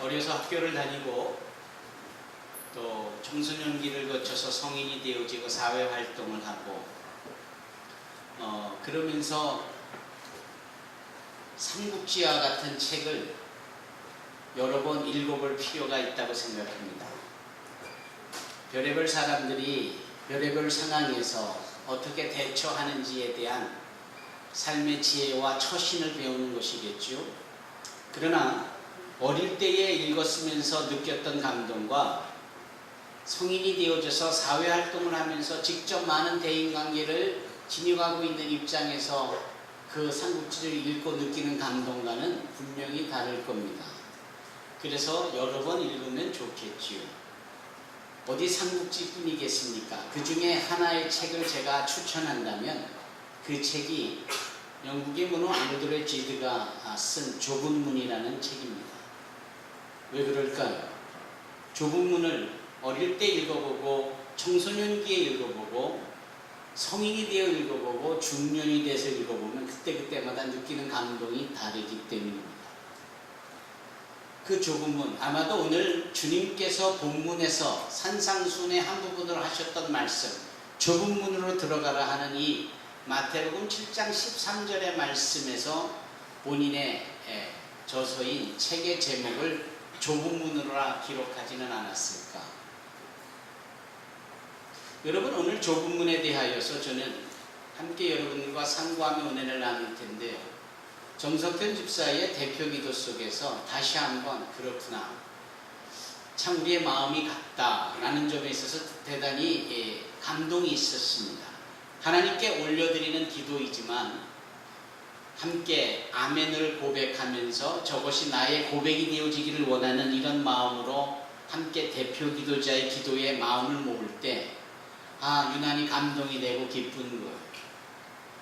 어려서 학교를 다니고 또 청소년기를 거쳐서 성인이 되어지고 사회활동을 하고 그러면서 삼국지와 같은 책을 여러 번 읽어볼 필요가 있다고 생각합니다. 별의별 사람들이 별의별 상황에서 어떻게 대처하는지에 대한 삶의 지혜와 처신을 배우는 것이겠죠. 그러나 어릴 때에 읽었으면서 느꼈던 감동과 성인이 되어져서 사회활동을 하면서 직접 많은 대인관계를 지녀가고 있는 입장에서 그 삼국지를 읽고 느끼는 감동과는 분명히 다를 겁니다. 그래서 여러 번 읽으면 좋겠지요. 어디 삼국지뿐이겠습니까? 그 중에 하나의 책을 제가 추천한다면 그 책이 영국의 문호 알드레 지드가 쓴 좁은 문이라는 책입니다. 왜 그럴까요? 좁은 문을 어릴 때 읽어보고 청소년기에 읽어보고 성인이 되어 읽어보고 중년이 돼서 읽어보면 그때마다 느끼는 감동이 다르기 때문입니다. 그 좁은 문, 아마도 오늘 주님께서 본문에서 산상순의 한 부분으로 하셨던 말씀, 좁은 문으로 들어가라 하는 이 마태복음 7장 13절의 말씀에서 본인의 저서인 책의 제목을 좁은 문으로라 기록하지는 않았을까? 여러분, 오늘 좁은 문에 대하여서 저는 함께 여러분과 상고하며 은혜를 나눌 텐데요. 정석현 집사의 대표 기도 속에서 다시 한번 그렇구나, 참 우리의 마음이 같다라는 점에 있어서 대단히 감동이 있었습니다. 하나님께 올려드리는 기도이지만 함께 아멘을 고백하면서 저것이 나의 고백이 되어지기를 원하는 이런 마음으로 함께 대표 기도자의 기도에 마음을 모을 때 유난히 감동이 되고 기쁜 것,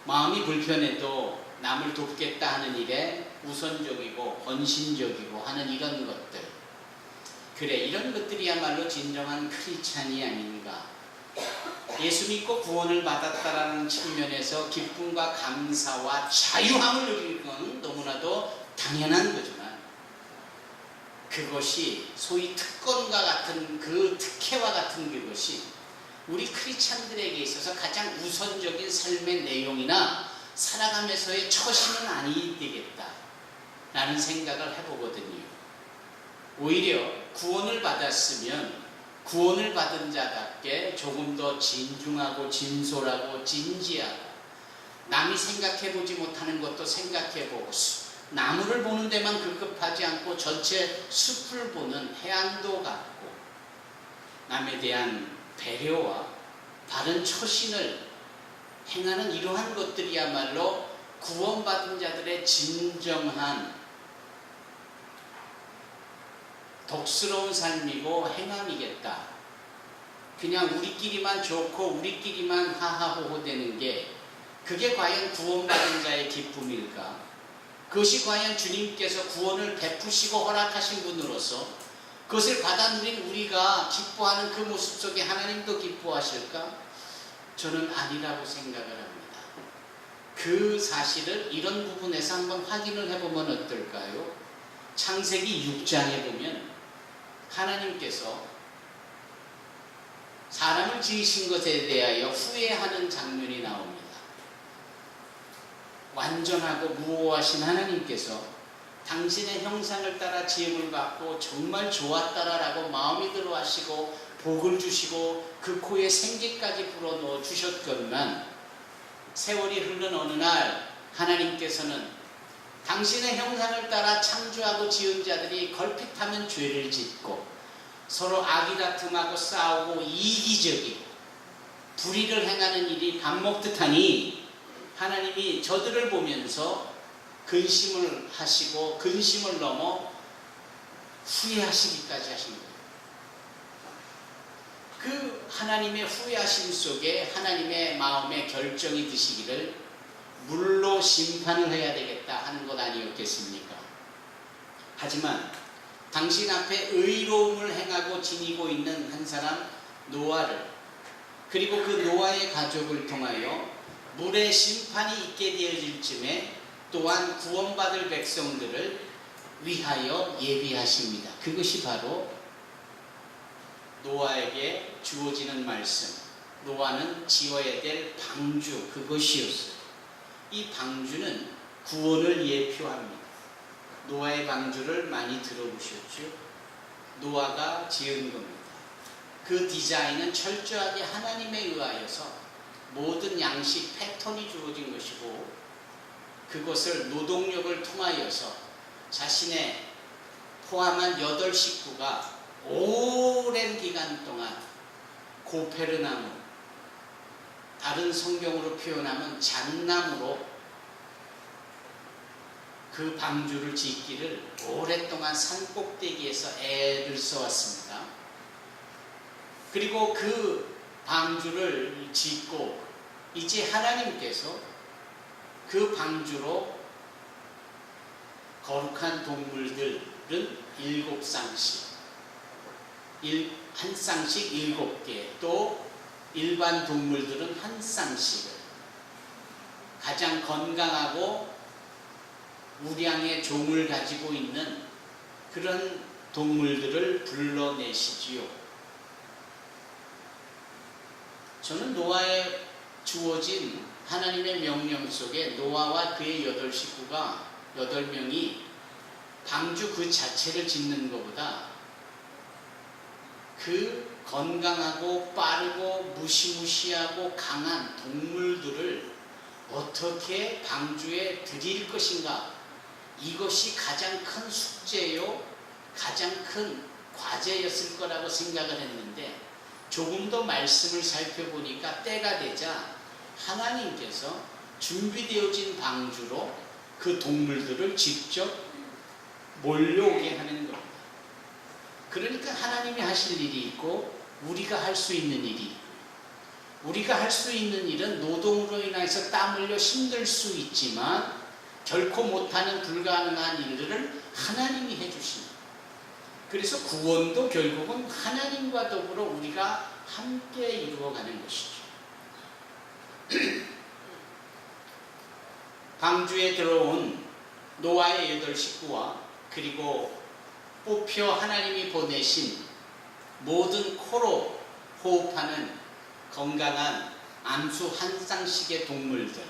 마음이 불편해도 남을 돕겠다 하는 일에 우선적이고 헌신적이고 하는 이런 것들, 그래, 이런 것들이야말로 진정한 크리스찬이 아닌가. 예수 믿고 구원을 받았다라는 측면에서 기쁨과 감사와 자유함을 누리는 건 너무나도 당연한 거지만 그것이 소위 특권과 같은 그 특혜와 같은 그것이 우리 크리스찬들에게 있어서 가장 우선적인 삶의 내용이나 살아가면서의 처신은 아니 되겠다라는 생각을 해보거든요. 오히려 구원을 받았으면 구원을 받은 자답게 조금 더 진중하고 진솔하고 진지하고 남이 생각해보지 못하는 것도 생각해보고 나무를 보는 데만 급급하지 않고 전체 숲을 보는 해안도 갖고 남에 대한 배려와 바른 처신을 행하는 이러한 것들이야말로 구원받은 자들의 진정한 덕스러운 삶이고 행함이겠다. 그냥 우리끼리만 좋고 우리끼리만 하하호호 되는 게 그게 과연 구원받은 자의 기쁨일까? 그것이 과연 주님께서 구원을 베푸시고 허락하신 분으로서 그것을 받아 누린 우리가 기뻐하는 그 모습 속에 하나님도 기뻐하실까? 저는 아니라고 생각을 합니다. 그 사실을 이런 부분에서 한번 확인을 해보면 어떨까요? 창세기 6장에 보면 하나님께서 사람을 지으신 것에 대하여 후회하는 장면이 나옵니다. 완전하고 무오하신 하나님께서 당신의 형상을 따라 지음을 받고 정말 좋았다라고 마음이 들어 하시고 복을 주시고 그 코에 생기까지 불어넣어 주셨건만 세월이 흐른 어느 날 하나님께서는 당신의 형상을 따라 창조하고 지은 자들이 걸핏하면 죄를 짓고 서로 악의다툼하고 싸우고 이기적이고 불의를 행하는 일이 반복듯하니 하나님이 저들을 보면서 근심을 하시고 근심을 넘어 후회하시기까지 하신 거예요. 그 하나님의 후회하심 속에 하나님의 마음의 결정이 드시기를 물로 심판을 해야 되겠다 하는 것 아니었겠습니까? 하지만 당신 앞에 의로움을 행하고 지니고 있는 한 사람 노아를, 그리고 그 노아의 가족을 통하여 물의 심판이 있게 되어질 쯤에 또한 구원받을 백성들을 위하여 예비하십니다. 그것이 바로 노아에게 주어지는 말씀, 노아는 지어야 될 방주, 그것이었어요. 이 방주는 구원을 예표합니다. 노아의 방주를 많이 들어보셨죠? 노아가 지은 겁니다. 그 디자인은 철저하게 하나님에 의하여서 모든 양식 패턴이 주어진 것이고, 그것을 노동력을 통하여서 자신의 포함한 8 식구가 오랜 기간 동안 고페르나무, 다른 성경으로 표현하면 잣나무로 그 방주를 짓기를 오랫동안 산 꼭대기에서 애를 써왔습니다. 그리고 그 방주를 짓고 이제 하나님께서 그 방주로 거룩한 동물들은 7쌍씩, 한 쌍씩 7개, 또 일반 동물들은 한 쌍씩을, 가장 건강하고 우량의 종을 가지고 있는 그런 동물들을 불러내시지요. 저는 노아에 주어진 하나님의 명령 속에 노아와 그의 8 식구가 8명이 방주 그 자체를 짓는 것보다 그 건강하고 빠르고 무시무시하고 강한 동물들을 어떻게 방주에 들일 것인가, 이것이 가장 큰 숙제요, 가장 큰 과제였을 거라고 생각을 했는데, 조금 더 말씀을 살펴보니까 때가 되자 하나님께서 준비되어진 방주로 그 동물들을 직접 몰려오게 하는 겁니다. 그러니까 하나님이 하실 일이 있고 우리가 할 수 있는 일이 있고, 우리가 할 수 있는 일은 노동으로 인해서 땀 흘려 힘들 수 있지만 결코 못하는 불가능한 일들을 하나님이 해주십니다. 그래서 구원도 결국은 하나님과 더불어 우리가 함께 이루어가는 것이죠. 방주에 들어온 노아의 8 식구와 그리고 뽑혀 하나님이 보내신 모든 코로 호흡하는 건강한 암수 한 쌍씩의 동물들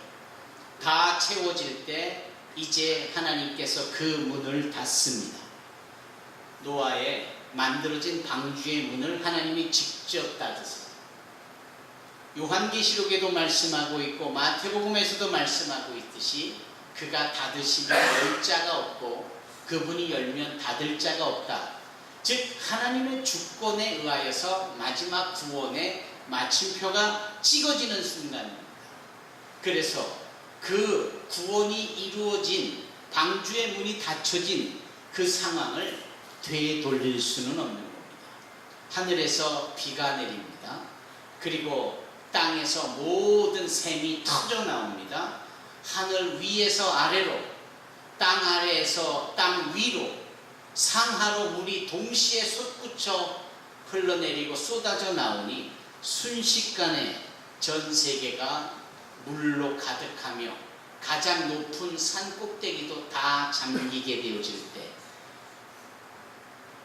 다 채워질 때 이제 하나님께서 그 문을 닫습니다. 노아의 만들어진 방주의 문을 하나님이 직접 닫으세요. 요한계시록에도 말씀하고 있고 마태복음에서도 말씀하고 있듯이 그가 닫으시면 열 자가 없고 그분이 열면 닫을 자가 없다. 즉 하나님의 주권에 의하여서 마지막 구원의 마침표가 찍어지는 순간입니다. 그래서 그 구원이 이루어진 방주의 문이 닫혀진 그 상황을 되돌릴 수는 없는 겁니다. 하늘에서 비가 내립니다. 그리고 땅에서 모든 샘이 터져 나옵니다. 하늘 위에서 아래로, 땅 아래에서 땅 위로, 상하로 물이 동시에 솟구쳐 흘러내리고 쏟아져 나오니 순식간에 전 세계가 물로 가득하며 가장 높은 산 꼭대기도 다 잠기게 되어질 때,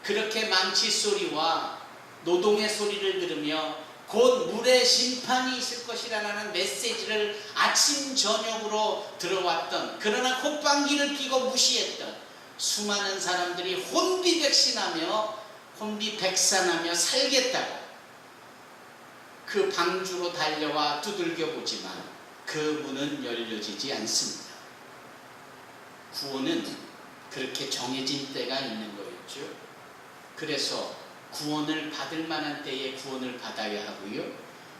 그렇게 망치 소리와 노동의 소리를 들으며 곧 물의 심판이 있을 것이라는 메시지를 아침 저녁으로 들어왔던, 그러나 콧방귀를 뀌고 무시했던 수많은 사람들이 혼비백산하며 살겠다고 그 방주로 달려와 두들겨 보지만 그 문은 열려지지 않습니다. 구원은 그렇게 정해진 때가 있는 거였죠. 그래서 구원을 받을 만한 때에 구원을 받아야 하고요,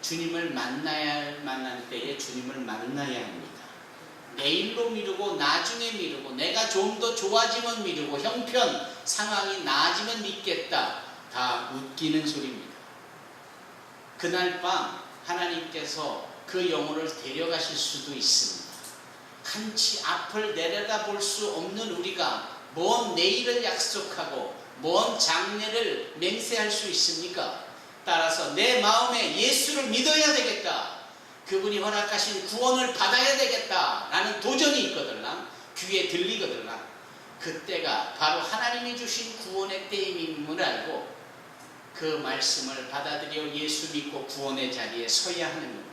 주님을 만나야 할 만한 때에 주님을 만나야 합니다. 내일로 미루고 나중에 미루고 내가 좀 더 좋아지면 미루고 형편 상황이 나아지면 믿겠다, 다 웃기는 소리입니다. 그날 밤 하나님께서 그 영혼을 데려가실 수도 있습니다. 한치 앞을 내려다볼 수 없는 우리가 먼 내일을 약속하고 먼 장래를 맹세할 수 있습니까? 따라서 내 마음에 예수를 믿어야 되겠다, 그분이 허락하신 구원을 받아야 되겠다 라는 도전이 있거들랑 귀에 들리거들랑 그때가 바로 하나님이 주신 구원의 때임임을 알고 그 말씀을 받아들여 예수 믿고 구원의 자리에 서야 하는 겁니다.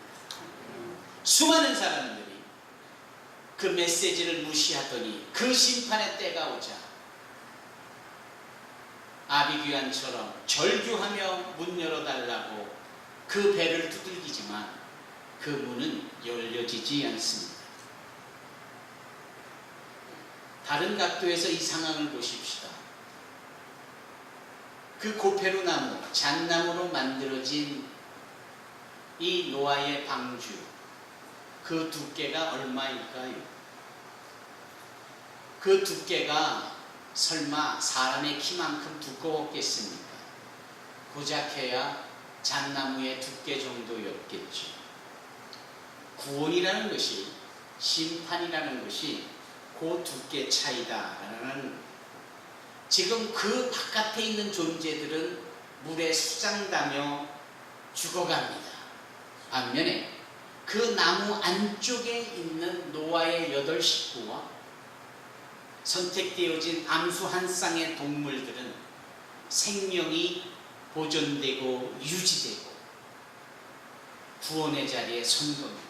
수많은 사람들이 그 메시지를 무시하더니 그 심판의 때가 오자 아비규환처럼 절규하며 문 열어달라고 그 배를 두들기지만 그 문은 열려지지 않습니다. 다른 각도에서 이 상황을 보십시다. 그 고페르나무, 잣나무로 만들어진 이 노아의 방주, 그 두께가 얼마일까요? 그 두께가 설마 사람의 키만큼 두꺼웠겠습니까? 고작해야 잣나무의 두께 정도였겠죠. 구원이라는 것이, 심판이라는 것이 그 두께 차이다라는, 지금 그 바깥에 있는 존재들은 물에 수장다며 죽어갑니다. 반면에 그 나무 안쪽에 있는 노아의 8 식구와 선택되어진 암수 한 쌍의 동물들은 생명이 보존되고 유지되고 구원의 자리에 선 겁니다.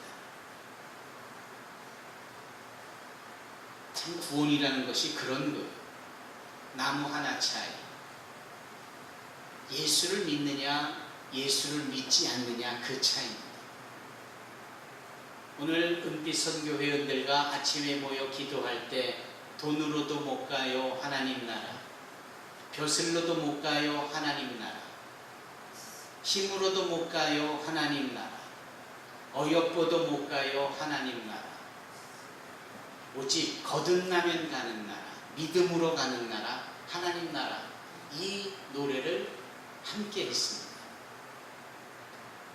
참 구원이라는 것이 그런 거예요. 나무 하나 차이. 예수를 믿느냐 예수를 믿지 않느냐 그 차이입니다. 오늘 은빛 선교 회원들과 아침에 모여 기도할 때 돈으로도 못 가요 하나님 나라, 벼슬로도 못 가요 하나님 나라, 힘으로도 못 가요 하나님 나라, 어여뻐도 못 가요 하나님 나라, 오직 거듭나면 가는 나라, 믿음으로 가는 나라, 하나님 나라, 이 노래를 함께 했습니다.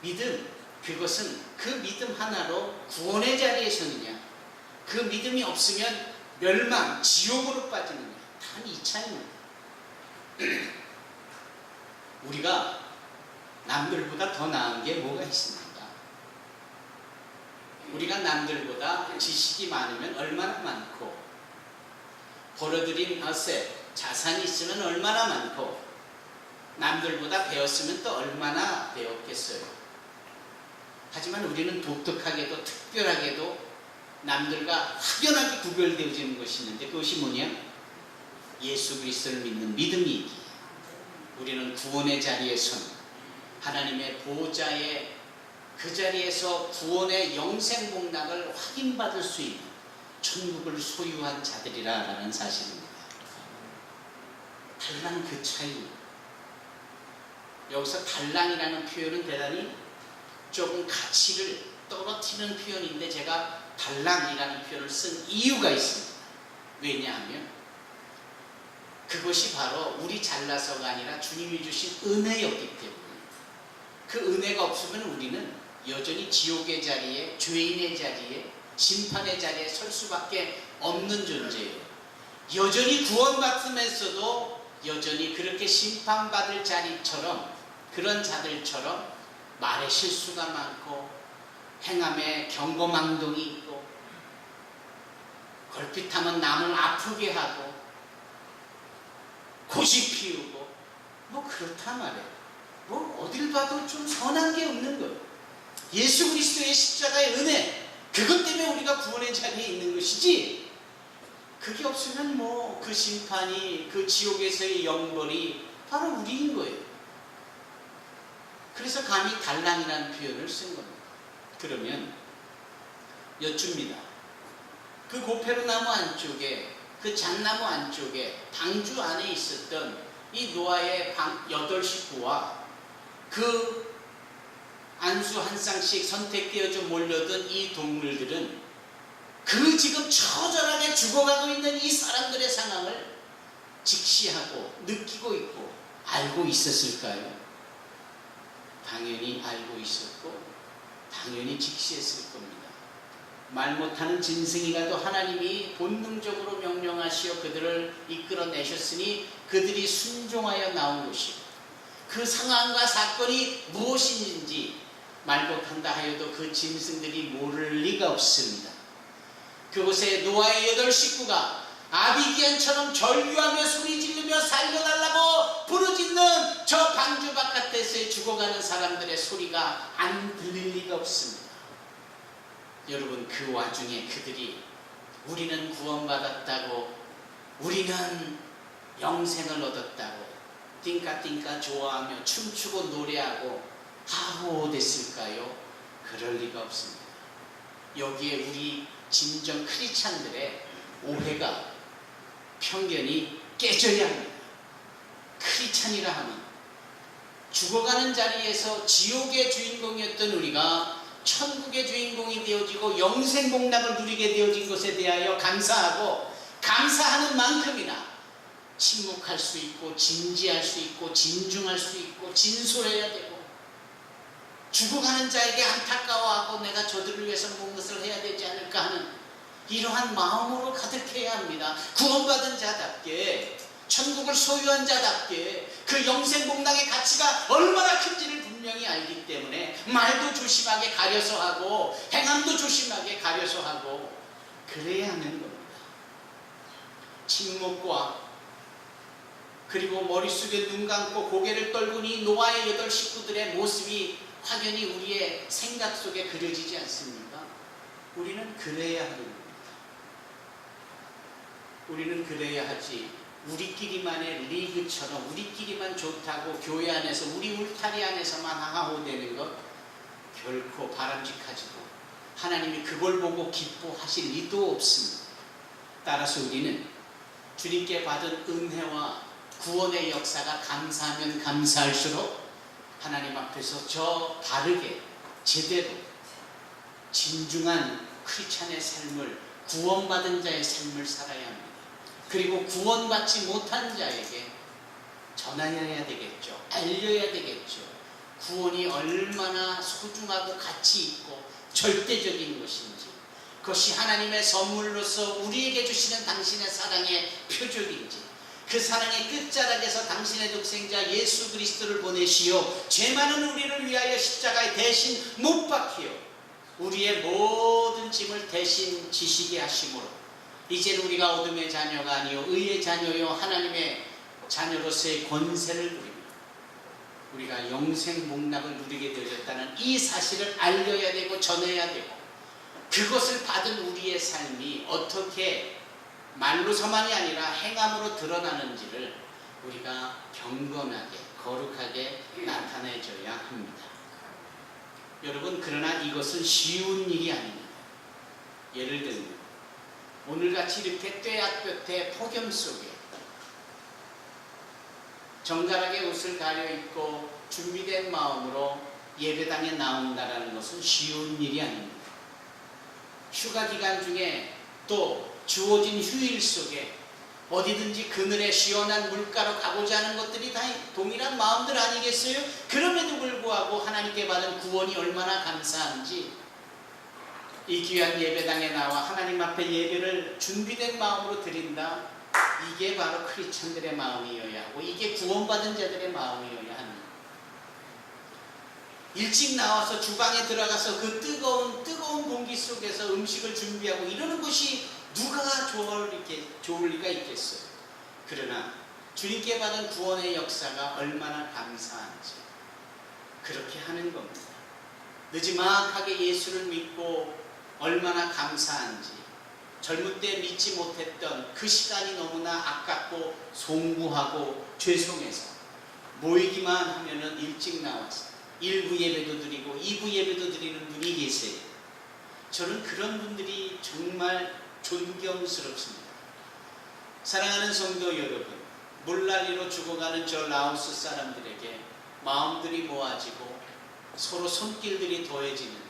믿음, 그것은 그 믿음 하나로 구원의 자리에 서느냐, 그 믿음이 없으면 멸망, 지옥으로 빠지느냐, 단 이 차이입니다. 우리가 남들보다 더 나은 게 뭐가 있습니까? 우리가 남들보다 지식이 많으면 얼마나 많고, 벌어들인 어셋, 자산이 있으면 얼마나 많고, 남들보다 배웠으면 또 얼마나 배웠겠어요. 하지만 우리는 독특하게도 특별하게도 남들과 확연하게 구별되어지는 것이 있는데, 그것이 뭐냐? 예수 그리스도를 믿는 믿음이기에 우리는 구원의 자리에 선 하나님의 보호자의 그 자리에서 구원의 영생 복락을 확인받을 수 있는 천국을 소유한 자들이라는 사실입니다. 달랑 그 차이. 여기서 달랑이라는 표현은 대단히 조금 가치를 떨어뜨리는 표현인데, 제가 달랑이라는 표현을 쓴 이유가 있습니다. 왜냐하면 그것이 바로 우리 잘나서가 아니라 주님이 주신 은혜였기 때문입니다. 그 은혜가 없으면 우리는 여전히 지옥의 자리에, 죄인의 자리에, 심판의 자리에 설 수밖에 없는 존재예요. 여전히 구원받으면서도 여전히 그렇게 심판받을 자리처럼, 그런 자들처럼 말에 실수가 많고 행함에 경거망동이 있고 걸핏하면 남을 아프게 하고 고집 피우고 뭐 그렇단 말이에요. 뭐 어딜 봐도 좀 선한 게 없는 거예요. 예수 그리스도의 십자가의 은혜, 그것 때문에 우리가 구원의 자리에 있는 것이지, 그게 없으면 뭐 그 심판이, 그 지옥에서의 영벌이 바로 우리인 거예요. 그래서 감히 달랑이라는 표현을 쓴 겁니다. 그러면 여쭙니다. 그 고페르나무 안쪽에, 그 잣나무 안쪽에, 방주 안에 있었던 이 노아의 8 식구와 그 안수 한 쌍씩 선택되어져 몰려든 이 동물들은 그 지금 처절하게 죽어가고 있는 이 사람들의 상황을 직시하고 느끼고 있고 알고 있었을까요? 당연히 알고 있었고 당연히 직시했을 겁니다. 말 못하는 짐승이라도 하나님이 본능적으로 명령하시어 그들을 이끌어내셨으니 그들이 순종하여 나온 것이고, 그 상황과 사건이 무엇인지 말 못한다 하여도 그 짐승들이 모를 리가 없습니다. 그곳에 노아의 8 식구가 아비기안처럼 절규하며 소리 지르며 살려달라고 부르짖는 저 방주 바깥에서 죽어가는 사람들의 소리가 안 들릴 리가 없습니다. 여러분, 그 와중에 그들이 우리는 구원받았다고, 우리는 영생을 얻었다고 띵까띵까 좋아하며 춤추고 노래하고 하호 됐을까요? 그럴 리가 없습니다. 여기에 우리 진정 크리스찬들의 오해가, 편견이 깨져야 합니다. 크리스찬이라 하면 죽어가는 자리에서 지옥의 주인공이었던 우리가 천국의 주인공이 되어지고 영생 복락을 누리게 되어진 것에 대하여 감사하고, 감사하는 만큼이나 침묵할 수 있고 진지할 수 있고 진중할 수 있고 진솔해야 되고, 죽어가는 자에게 안타까워하고 내가 저들을 위해서 무엇을 해야 되지 않을까 하는 이러한 마음으로 가득해야 합니다. 구원받은 자답게, 천국을 소유한 자답게 그 영생 복락의 가치가 얼마나 큰지를 분명히 알기 때문에 말도 조심하게 가려서 하고 행함도 조심하게 가려서 하고 그래야 하는 겁니다. 침묵과 그리고 머릿속에 눈 감고 고개를 떨구니 노아의 8 식구들의 모습이 확연히 우리의 생각 속에 그려지지 않습니까? 우리는 그래야 하는 겁니다. 우리는 그래야 하지, 우리끼리만의 리그처럼 우리끼리만 좋다고 교회 안에서 우리 울타리 안에서만 하하호되는 것 결코 바람직하지도, 하나님이 그걸 보고 기뻐하실 리도 없습니다. 따라서 우리는 주님께 받은 은혜와 구원의 역사가 감사하면 감사할수록 하나님 앞에서 저 바르게 제대로 진중한 크리스찬의 삶을, 구원받은 자의 삶을 살아야 합니다. 그리고 구원받지 못한 자에게 전하여야 되겠죠. 알려야 되겠죠. 구원이 얼마나 소중하고 가치 있고 절대적인 것인지, 그것이 하나님의 선물로서 우리에게 주시는 당신의 사랑의 표적인지, 그 사랑의 끝자락에서 당신의 독생자 예수 그리스도를 보내시어 죄 많은 우리를 위하여 십자가에 대신 못 박히어 우리의 모든 짐을 대신 지시게 하심으로 이제는 우리가 어둠의 자녀가 아니요 의의 자녀요 하나님의 자녀로서의 권세를 누립니다. 우리가 영생 복락을 누리게 되었다는 이 사실을 알려야 되고 전해야 되고, 그것을 받은 우리의 삶이 어떻게 말로서만이 아니라 행함으로 드러나는지를 우리가 경건하게 거룩하게 나타내줘야 합니다. 여러분, 그러나 이것은 쉬운 일이 아닙니다. 예를 들면 오늘같이 이렇게 떼약볕에 폭염 속에 정갈하게 옷을 가려입고 준비된 마음으로 예배당에 나온다는 것은 쉬운 일이 아닙니다. 휴가 기간 중에 또 주어진 휴일 속에 어디든지 그늘에 시원한 물가로 가고자 하는 것들이 다 동일한 마음들 아니겠어요? 그럼에도 불구하고 하나님께 받은 구원이 얼마나 감사한지, 이 귀한 예배당에 나와 하나님 앞에 예배를 준비된 마음으로 드린다, 이게 바로 크리스천들의 마음이어야 하고 이게 구원받은 자들의 마음이어야 합니다. 일찍 나와서 주방에 들어가서 그 뜨거운 공기 속에서 음식을 준비하고 이러는 것이 누가 좋을 리가 있겠어요. 그러나 주님께 받은 구원의 역사가 얼마나 감사한지 그렇게 하는 겁니다. 느지막하게 예수를 믿고 얼마나 감사한지, 젊을 때 믿지 못했던 그 시간이 너무나 아깝고 송구하고 죄송해서 모이기만 하면은 일찍 나와서 1부 예배도 드리고 2부 예배도 드리는 분이 계세요. 저는 그런 분들이 정말 존경스럽습니다. 사랑하는 성도 여러분, 물난리로 죽어가는 저 라오스 사람들에게 마음들이 모아지고 서로 손길들이 더해지는,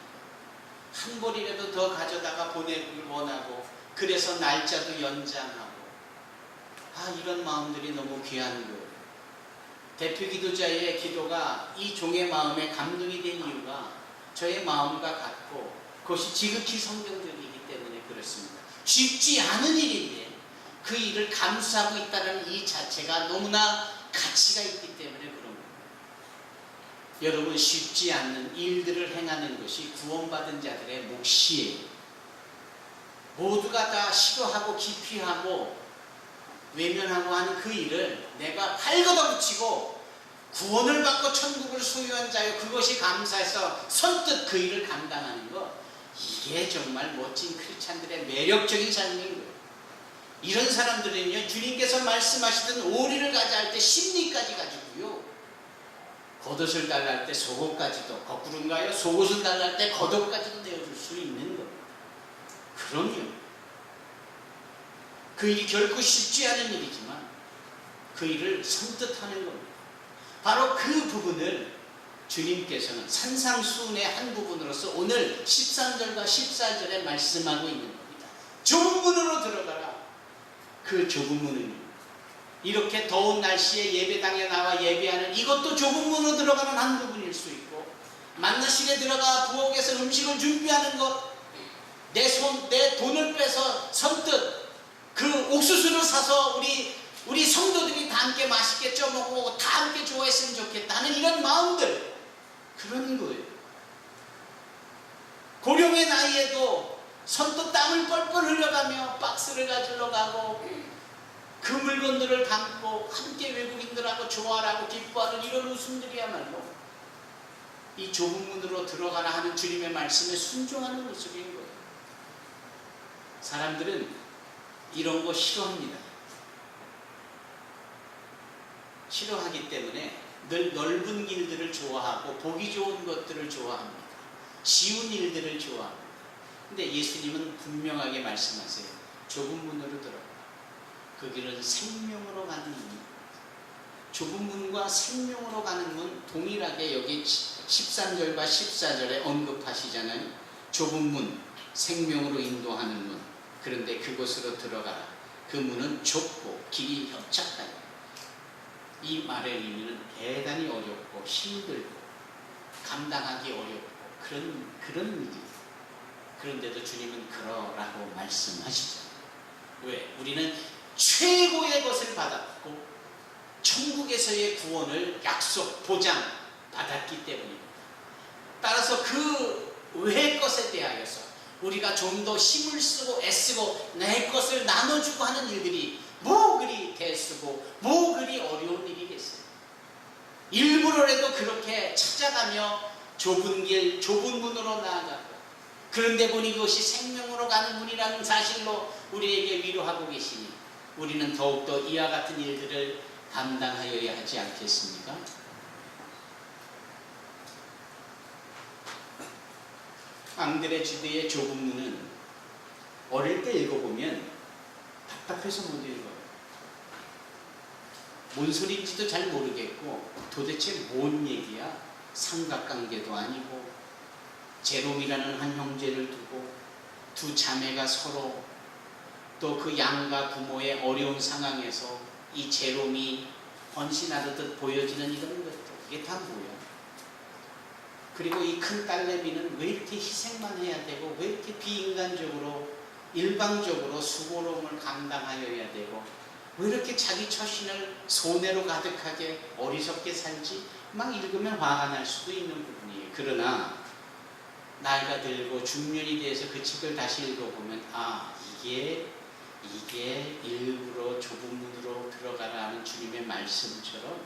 한 벌이라도 더 가져다가 보내기를 원하고 그래서 날짜도 연장하고, 이런 마음들이 너무 귀한 거예요. 대표 기도자의 기도가 이 종의 마음에 감동이 된 이유가 저의 마음과 같고 그것이 지극히 성경적이기 때문에 그렇습니다. 쉽지 않은 일인데 그 일을 감수하고 있다는 이 자체가 너무나 가치가 있기 때문에 그런 겁니다. 여러분, 쉽지 않는 일들을 행하는 것이 구원받은 자들의 몫이에요. 모두가 다 시도하고 기피하고 외면하고 하는 그 일을 내가 팔 걷어붙이고 구원을 받고 천국을 소유한 자요, 그것이 감사해서 선뜻 그 일을 감당하는 것, 이게 정말 멋진 크리스찬들의 매력적인 삶인 거예요. 이런 사람들은요, 주님께서 말씀하시던 오리를 가자 할 때 심리까지 가지고요, 겉옷을 달라 할 때 속옷까지도, 거꾸로인가요? 속옷을 달라 할 때 겉옷까지도 내어줄 수 있는 겁니다. 그럼요. 그 일이 결코 쉽지 않은 일이지만 그 일을 선뜻 하는 겁니다. 바로 그 부분을 주님께서는 산상수훈의 한 부분으로서 오늘 13절과 14절에 말씀하고 있는 겁니다. 좁은 문으로 들어가라. 그 좁은 문은 이렇게 더운 날씨에 예배당에 나와 예배하는 이것도 좁은 문으로 들어가는 한 부분일 수 있고, 만나실에 들어가 부엌에서 음식을 준비하는 것, 내 돈을 빼서 선뜻 그 옥수수를 사서 우리 성도들이 다 함께 맛있게 쪄먹고 다 함께 좋아했으면 좋겠다 하는 이런 마음들, 그런 거예요. 고령의 나이에도 선뜻 땀을 뻘뻘 흘려가며 박스를 가지러 가고 그 물건들을 담고 함께 외국인들하고 좋아하고 기뻐하는 이런 웃음들이야말로 이 좁은 문으로 들어가라 하는 주님의 말씀에 순종하는 모습인 거예요. 사람들은 이런 거 싫어합니다. 싫어하기 때문에 늘 넓은 길들을 좋아하고 보기 좋은 것들을 좋아합니다. 쉬운 일들을 좋아합니다. 근데 예수님은 분명하게 말씀하세요. 좁은 문으로 들어가. 그 길은 생명으로 가는 문입니다. 좁은 문과 생명으로 가는 문, 동일하게 여기 13절과 14절에 언급하시잖아요. 좁은 문, 생명으로 인도하는 문. 그런데 그곳으로 들어가라. 그 문은 좁고 길이 협착하다. 이 말의 의미는 대단히 어렵고 힘들고 감당하기 어렵고 그런 일이에요. 그런데도 주님은 그러라고 말씀하시죠. 왜? 우리는 최고의 것을 받았고 천국에서의 구원을 약속, 보장 받았기 때문입니다. 따라서 그 외의 것에 대하여서 우리가 좀 더 힘을 쓰고 애쓰고 내 것을 나눠주고 하는 일들이 뭐 그리 대수고 뭐 그리 어려운 일이겠어요. 일부러라도 그렇게 찾아가며 좁은 길, 좁은 문으로 나아가고, 그런데 보니 그것이 생명으로 가는 문이라는 사실로 우리에게 위로하고 계시니 우리는 더욱더 이와 같은 일들을 감당하여야 하지 않겠습니까? 앙드레 지드의 좁은 문은 어릴 때 읽어보면 답답해서 못 읽어요. 뭔 소리인지도 잘 모르겠고 도대체 뭔 얘기야? 삼각관계도 아니고 제롬이라는 한 형제를 두고 두 자매가 서로 또 그 양가 부모의 어려운 상황에서 이 제롬이 헌신하듯 보여지는 이런 것들, 이게 다 뭐야? 그리고 이 큰 딸내미는 왜 이렇게 희생만 해야 되고 왜 이렇게 비인간적으로 일방적으로 수고로움을 감당하여야 되고 왜 이렇게 자기 처신을 손해로 가득하게 어리석게 살지? 막 읽으면 화가 날 수도 있는 부분이에요. 그러나 나이가 들고 중년이 돼서 그 책을 다시 읽어보면 이게 일부러 좁은 문으로 들어가라는 주님의 말씀처럼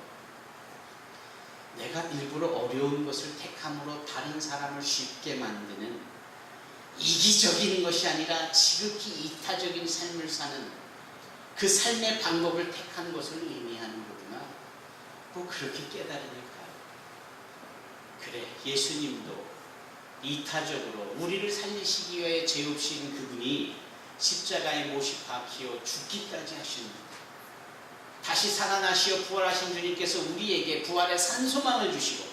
내가 일부러 어려운 것을 택함으로 다른 사람을 쉽게 만드는 이기적인 것이 아니라 지극히 이타적인 삶을 사는 그 삶의 방법을 택한 것을 의미하는 거구나. 꼭 그렇게 깨달으니까요. 그래, 예수님도 이타적으로 우리를 살리시기 위해 죄 없인 그분이 십자가에 못이 박히어 죽기까지 하십니다. 다시 살아나시어 부활하신 주님께서 우리에게 부활의 산소망을 주시고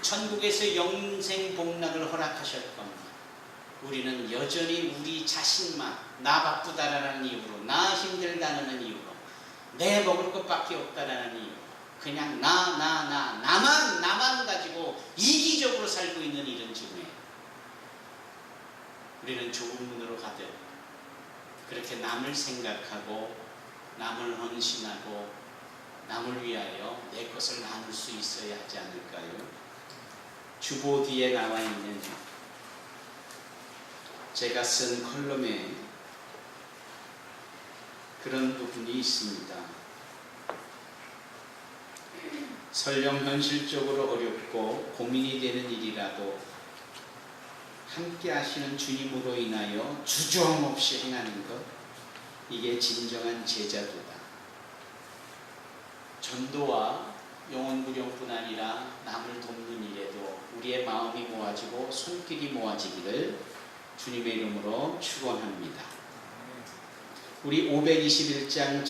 천국에서 영생 복락을 허락하실 겁니다. 우리는 여전히 우리 자신만 나 바쁘다라는 이유로, 나 힘들다는 이유로, 내 먹을 것밖에 없다라는 이유로 그냥 나만 가지고 이기적으로 살고 있는 이런 즈음에 우리는 좁은 문으로 가듯 그렇게 남을 생각하고 남을 헌신하고 남을 위하여 내 것을 나눌 수 있어야 하지 않을까요? 주보 뒤에 나와 있는 제가 쓴 컬럼에 그런 부분이 있습니다. 설령 현실적으로 어렵고 고민이 되는 일이라도 함께 하시는 주님으로 인하여 주저함 없이 행하는 것, 이게 진정한 제자도다. 전도와 영혼부령뿐 아니라 남을 돕는 일에도 우리의 마음이 모아지고 손길이 모아지기를 주님의 이름으로 축원합니다. 우리 521장